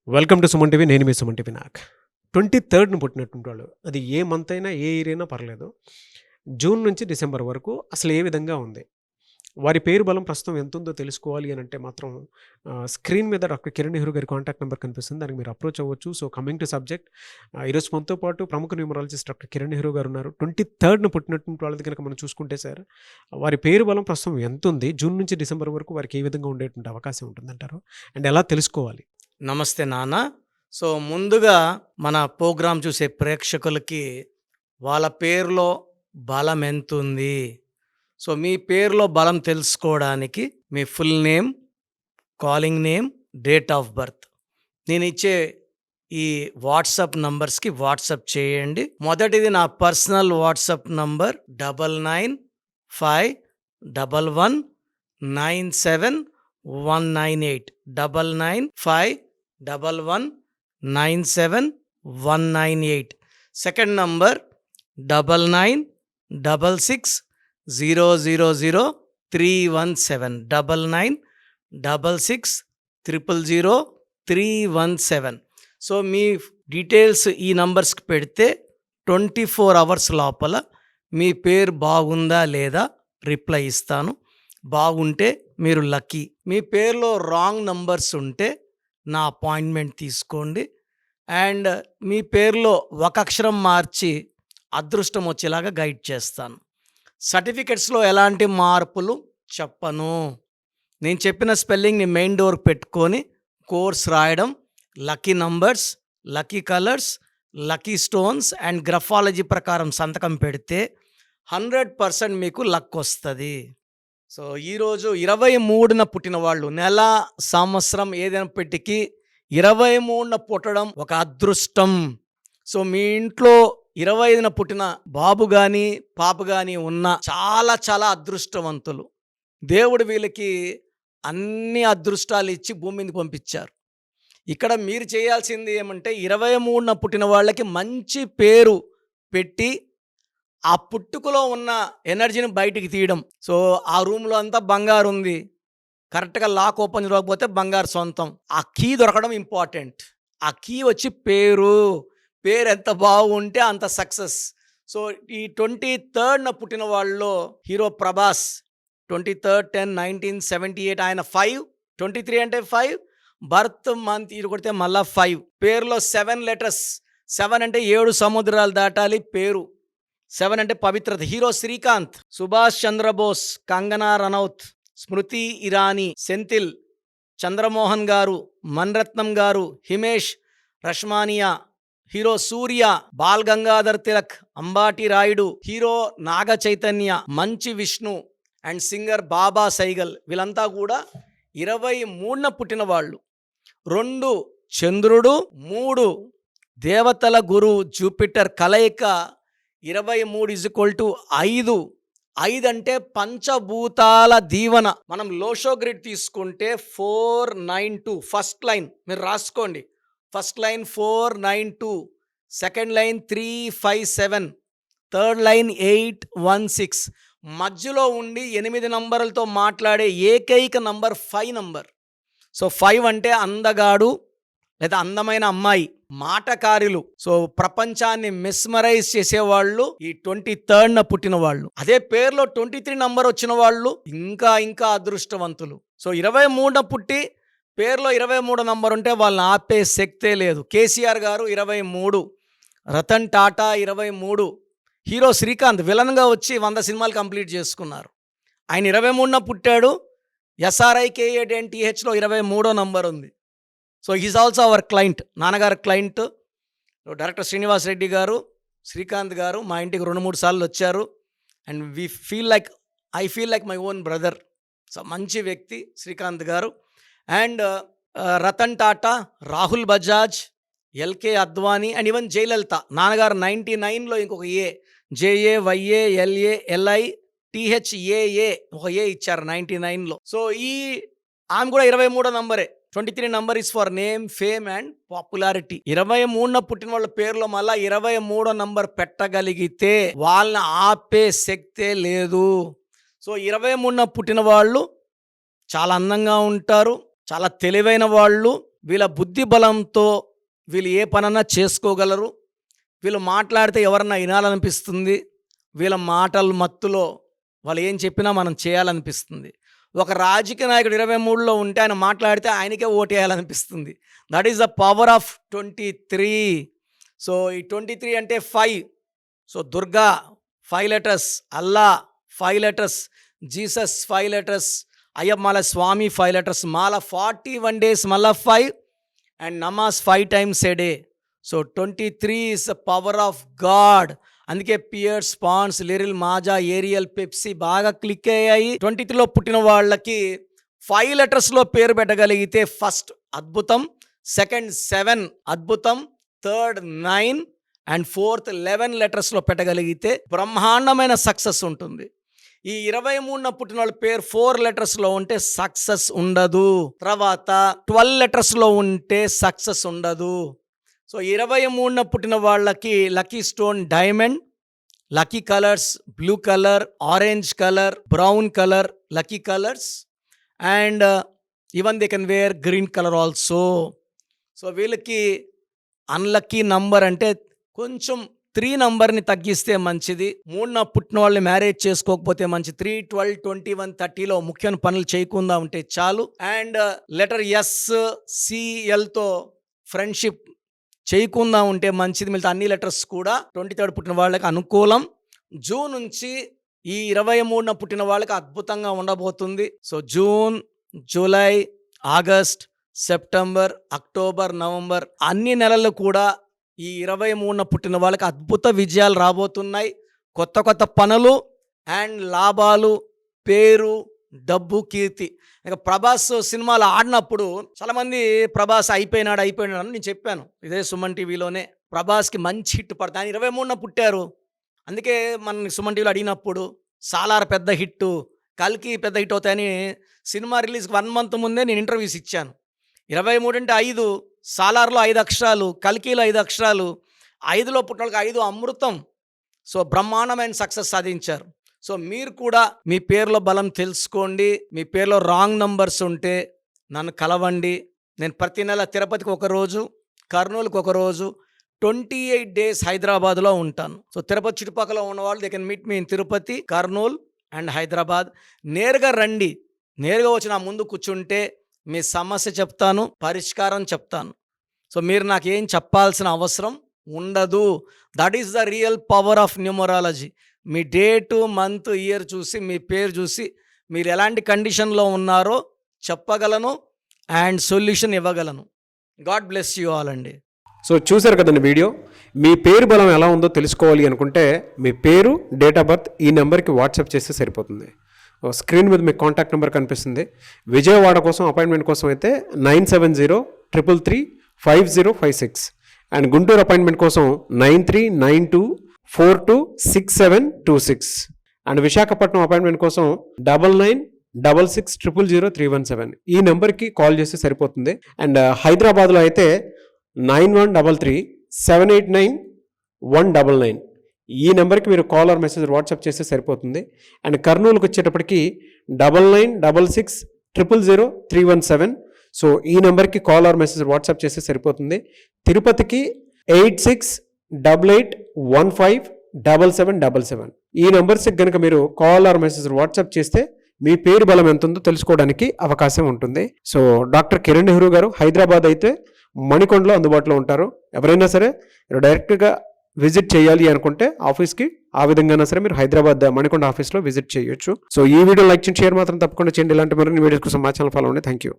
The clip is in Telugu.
Welcome to Suman TV. నేను మీ సుమన్ టీవీ. 23 పుట్టినటువంటి వాళ్ళు, అది ఏ మంత్ అయినా ఏ ఇయర్ అయినా పర్లేదు. జూన్ నుంచి డిసెంబర్ వరకు అసలు ఏ విధంగా ఉంది, వారి పేరు బలం ప్రస్తుతం ఎంత ఉందో తెలుసుకోవాలి అని అంటే మాత్రం స్క్రీన్ మీద డాక్టర్ కిరణ్ నెహ్రూ గారి కాంటాక్ట్ నెంబర్ కనిపిస్తుంది, దానికి మీరు అప్రోచ్ అవ్వచ్చు. సో కమింగ్ టు సబ్జెక్ట్, ఈరోజు మనతో పాటు ప్రముఖ న్యూమరాలజిస్ట్ డాక్టర్ కిరణ్ నెహ్రూ గారు ఉన్నారు. 23 పుట్టినటువంటి వాళ్ళది కనుక మనం చూసుకుంటే సార్, వారి పేరు బలం ప్రస్తుతం ఎంత ఉంది, జూన్ నుంచి డిసెంబర్ వరకు వారికి ఏ విధంగా ఉండేటువంటి అవకాశం ఉంటుందంటారు, అండ్ ఎలా తెలుసుకోవాలి? నమస్తే నాన్న. సో ముందుగా మన ప్రోగ్రాం చూసే ప్రేక్షకులకి వాళ్ళ పేరులో బలం ఎంతుంది, సో మీ పేరులో బలం తెలుసుకోవడానికి మీ full name, calling name, date of birth నేను ఇచ్చే ఈ వాట్సాప్ నంబర్స్కి వాట్సాప్ చేయండి. మొదటిది నా personal WhatsApp number 9951197198 9951197198. Second number 9966000317 9966000317. So మీ డీటెయిల్స్ ఈ నంబర్స్కి పెడితే 24 అవర్స్ లోపల మీ పేరు బాగుందా లేదా రిప్లై ఇస్తాను. బాగుంటే మీరు లక్కీ. మీ పేరులో రాంగ్ నంబర్స్ ఉంటే నా అపాయింట్మెంట్ తీసుకోండి. అండ్ మీ పేరులో ఒక అక్షరం మార్చి అదృష్టం వచ్చేలాగా గైడ్ చేస్తాను. సర్టిఫికెట్స్లో ఎలాంటి మార్పులు చెప్పను. నేను చెప్పిన స్పెల్లింగ్ని మెయిన్ డోర్ పెట్టుకొని కోర్స్ రాయడం, lucky numbers, lucky colours, lucky stones and graphology ప్రకారం సంతకం పెడితే 100% మీకు లక్ వస్తుంది. సో ఈరోజు 23న పుట్టిన వాళ్ళు, నెల సంవత్సరం ఏదైనప్పటికీ 23న పుట్టడం ఒక అదృష్టం. సో మీ ఇంట్లో 25న పుట్టిన బాబు కానీ పాప కానీ ఉన్న చాలా చాలా అదృష్టవంతులు. దేవుడు వీళ్ళకి అన్ని అదృష్టాలు ఇచ్చి భూమి మీదకి పంపించారు. ఇక్కడ మీరు చేయాల్సింది ఏమంటే 23న పుట్టిన వాళ్ళకి మంచి పేరు పెట్టి ఆ పుట్టుకలో ఉన్న ఎనర్జీని బయటికి తీయడం. సో ఆ రూమ్లో అంతా బంగారు ఉంది, కరెక్ట్గా లాక్ ఓపెన్ చేయకపోతే బంగారు సొంతం. ఆ కీ దొరకడం ఇంపార్టెంట్. ఆ కీ వచ్చి పేరు ఎంత బాగుంటే అంత సక్సెస్. సో ఈ 23న పుట్టిన వాళ్ళలో హీరో ప్రభాస్ 23/10/1978 ఆయన 5, 23 అంటే 5, బర్త్ మంత్ ఇది కొడితే మళ్ళా 5. పేరులో 7 లెటర్స్. 7 అంటే 7 సముద్రాలు దాటాలి పేరు. 7 అంటే పవిత్రత. హీరో శ్రీకాంత్, సుభాష్ చంద్రబోస్, కంగనా రనౌత్, స్మృతి ఇరానీ, సెంథిల్, చంద్రమోహన్ గారు, మన్రత్నం గారు, హిమేష్ రష్మానియా, హీరో సూర్య, బాల్ గంగాధర్ తిలక్, అంబాటి రాయుడు, హీరో నాగ చైతన్య, మంచి విష్ణు అండ్ సింగర్ బాబా సైగల్. వీళ్ళంతా కూడా 23న పుట్టిన వాళ్ళు. 2 చంద్రుడు, 3 దేవతల గురు జూపిటర్ కలయిక 23 = 5. 5 అంటే పంచభూతాల దీవెన. మనం లోషో గ్రిడ్ తీసుకుంటే 492 ఫస్ట్ లైన్ మీరు రాసుకోండి. First line 492, second line 357, third line 816. మధ్యలో ఉండి 8 నంబర్లతో మాట్లాడే ఏకైక నంబర్ 5 నంబర్. సో 5 అంటే అందగాడు లేదా అందమైన అమ్మాయి, మాటకారులు. సో ప్రపంచాన్ని మెస్మరైజ్ చేసేవాళ్ళు ఈ 23న పుట్టిన వాళ్ళు. అదే పేరులో 23 నంబర్ వచ్చిన వాళ్ళు ఇంకా ఇంకా అదృష్టవంతులు. సో 23న పుట్టి పేరులో 23 నంబర్ ఉంటే వాళ్ళని ఆపే శక్తే లేదు. కేసీఆర్ గారు 23, రతన్ టాటా 23, హీరో శ్రీకాంత్ విలన్గా వచ్చి 100 సినిమాలు కంప్లీట్ చేసుకున్నారు. ఆయన 23న పుట్టాడు. SRIKANTHలో 23వ నంబర్ ఉంది. So he's also our client, నాన్నగారు క్లయింట్. డైరెక్టర్ శ్రీనివాస్ రెడ్డి గారు, శ్రీకాంత్ గారు మా ఇంటికి 2-3 సార్లు వచ్చారు. And I feel like my own brother. So మంచి వ్యక్తి Srikanth garu. And Ratan Tata, Rahul Bajaj, LK Advani and even Jayalalithaa. నాన్నగారు 99లో ఇంకొక ఏ, JAYALALITHAA ఒక ఏ ఇచ్చారు 99లో. సో ఆమె కూడా 23వ నంబరే. 23 number is for name, fame and popularity. 23న పుట్టిన వాళ్ళ పేరులో మళ్ళీ 23వ నంబర్ పెట్టగలిగితే వాళ్ళని ఆపే శక్తే లేదు. సో 23న పుట్టిన వాళ్ళు చాలా అందంగా ఉంటారు, చాలా తెలివైన వాళ్ళు, వీళ్ళ బుద్ధి బలంతో వీళ్ళు ఏ పనన్నా చేసుకోగలరు. వీళ్ళు మాట్లాడితే ఎవరన్నా వినాలనిపిస్తుంది. వీళ్ళ మాటల మత్తులో వాళ్ళు ఏం చెప్పినా మనం చేయాలనిపిస్తుంది. ఒక రాజకీయ నాయకుడు 23లో ఉంటే ఆయన మాట్లాడితే ఆయనకే ఓటేయాలనిపిస్తుంది. That is the power of 23. So ఈ 23 అంటే 5. So Durga 5 letters, Allah 5 letters, Jesus 5 letters, అయ్యప్పమాల స్వామి 5 లెటర్స్, మాల 41 డేస్ మళ్ళా 5 అండ్ నమాజ్ 5 times a day. So 23 is the power of God. అందుకే Pears, Ponds, Liril, Maaza, Ariel, Pepsi బాగా క్లిక్ అయ్యాయి. 23లో పుట్టిన వాళ్ళకి 5 లెటర్స్లో పేరు పెట్టగలిగితే ఫస్ట్ అద్భుతం, సెకండ్ 7 అద్భుతం, థర్డ్ 9 అండ్ ఫోర్త్ 11 లెటర్స్లో పెట్టగలిగితే బ్రహ్మాండమైన సక్సెస్ ఉంటుంది. ఈ 23న పుట్టిన వాళ్ళ పేరు 4 లెటర్స్లో ఉంటే సక్సెస్ ఉండదు. తర్వాత 12 లెటర్స్లో ఉంటే సక్సెస్ ఉండదు. సో 23న పుట్టిన వాళ్ళకి lucky stone diamond, lucky colours blue colour, orange colour, brown colour lucky colours and even they can wear green colour also. So వీళ్ళకి అన్లక్కీ నంబర్ అంటే కొంచెం 3 నంబర్ని తగ్గిస్తే మంచిది. 3న పుట్టిన వాళ్ళని మ్యారేజ్ చేసుకోకపోతే మంచిది. 3, 12, 21, 30లో ముఖ్యమైన పనులు చేయకుండా ఉంటే చాలు. అండ్ లెటర్ SCLతో ఫ్రెండ్షిప్ చేయకుండా ఉంటే మంచిది. మిగతా అన్ని లెటర్స్ కూడా 23 పుట్టిన వాళ్ళకి అనుకూలం. జూన్ నుంచి ఈ 23న పుట్టిన వాళ్ళకి అద్భుతంగా ఉండబోతుంది. So June, July, August, September, October, November అన్ని నెలలు కూడా ఈ 23న పుట్టిన వాళ్ళకి అద్భుత విజయాలు రాబోతున్నాయి. కొత్త కొత్త పనులు అండ్ లాభాలు, పేరు, డబ్బు, కీర్తి. ఇక ప్రభాస్ సినిమాలు ఆడినప్పుడు చాలామంది ప్రభాస్ అయిపోయినాడు అని నేను చెప్పాను ఇదే సుమన్ టీవీలోనే. ప్రభాస్కి మంచి హిట్ పడుతుంది. ఆయన 23న పుట్టారు. అందుకే మన సుమన్ టీవీలో అడిగినప్పుడు సాలార్ పెద్ద హిట్, కల్కి పెద్ద హిట్ అవుతాయని సినిమా రిలీజ్కి 1 మంత్ ముందే నేను ఇంటర్వ్యూస్ ఇచ్చాను. 23 అంటే 5, సాలార్లో 5 అక్షరాలు, కల్కిలో 5 అక్షరాలు, 5లో పుట్టిన వాళ్ళకి 5 అమృతం. సో బ్రహ్మాండమైన సక్సెస్ సాధించారు. సో మీరు కూడా మీ పేరులో బలం తెలుసుకోండి. మీ పేరులో రాంగ్ నంబర్స్ ఉంటే నన్ను కలవండి. నేను ప్రతి నెల తిరుపతికి ఒకరోజు, కర్నూలుకి ఒకరోజు, 28 డేస్ హైదరాబాద్లో ఉంటాను. సో తిరుపతి చుట్టుపక్కల ఉన్నవాళ్ళు they can meet me in Tirupati, Kurnool and Hyderabad. నేరుగా రండి. నేరుగా వచ్చి నా ముందు కూర్చుంటే మీ సమస్య చెప్తాను, పరిష్కారం చెప్తాను. సో మీరు నాకు ఏం చెప్పాల్సిన అవసరం ఉండదు. That is the real power of numerology. Me date, month, year చూసి, మీ పేరు చూసి మీరు ఎలాంటి కండిషన్లో ఉన్నారో చెప్పగలను అండ్ సొల్యూషన్ ఇవ్వగలను. గాడ్ బ్లెస్ యూ ఆల్ అండి. సో చూశారు కదండి వీడియో. మీ పేరు బలం ఎలా ఉందో తెలుసుకోవాలి అనుకుంటే మీ పేరు, డేట్ ఆఫ్ బర్త్ ఈ నెంబర్కి వాట్సాప్ చేస్తే సరిపోతుంది. స్క్రీన్ మీద మీకు కాంటాక్ట్ నెంబర్ కనిపిస్తుంది. విజయవాడ కోసం అపాయింట్మెంట్ కోసం అయితే 9703335056 అండ్ గుంటూరు అపాయింట్మెంట్ కోసం 9392426726 అండ్ విశాఖపట్నం అపాయింట్మెంట్ కోసం 9966600317 ఈ నెంబర్కి కాల్ చేస్తే సరిపోతుంది. అండ్ హైదరాబాద్లో అయితే 9133789199 ఈ నెంబర్కి మీరు కాల్ ఆర్ మెసేజ్ వాట్సాప్ చేస్తే సరిపోతుంది. అండ్ కర్నూలుకి వచ్చేటప్పటికి 9966000317 సో ఈ నెంబర్కి కాల్ ఆర్ మెసేజ్ వాట్సాప్ చేస్తే సరిపోతుంది. తిరుపతికి 8688157777 ఈ నెంబర్స్కి కనుక మీరు కాల్ ఆర్ మెసేజ్ వాట్సాప్ చేస్తే మీ పేరు బలం ఎంత ఉందో తెలుసుకోవడానికి అవకాశం ఉంటుంది. సో డాక్టర్ కిరణ్ నెహ్రూ గారు హైదరాబాద్ అయితే మణికొండలో అందుబాటులో ఉంటారు. ఎవరైనా సరే డైరెక్ట్గా విజిట్ చేయాలి అనుకుంటే ఆఫీస్కి ఆ విధంగా సరే మీరు హైదరాబాద్ మణికొండ ఆఫీస్లో విజిట్ చేయొచ్చు. సో ఈ వీడియో లైక్ చేయండి, షేర్ మాత్రం తప్పకుండా చేయండి. ఇలాంటి మరిన్ని వీడియోస్ కోసం మా ఛానల్ ఫాలో అవ్వండి. Thank you.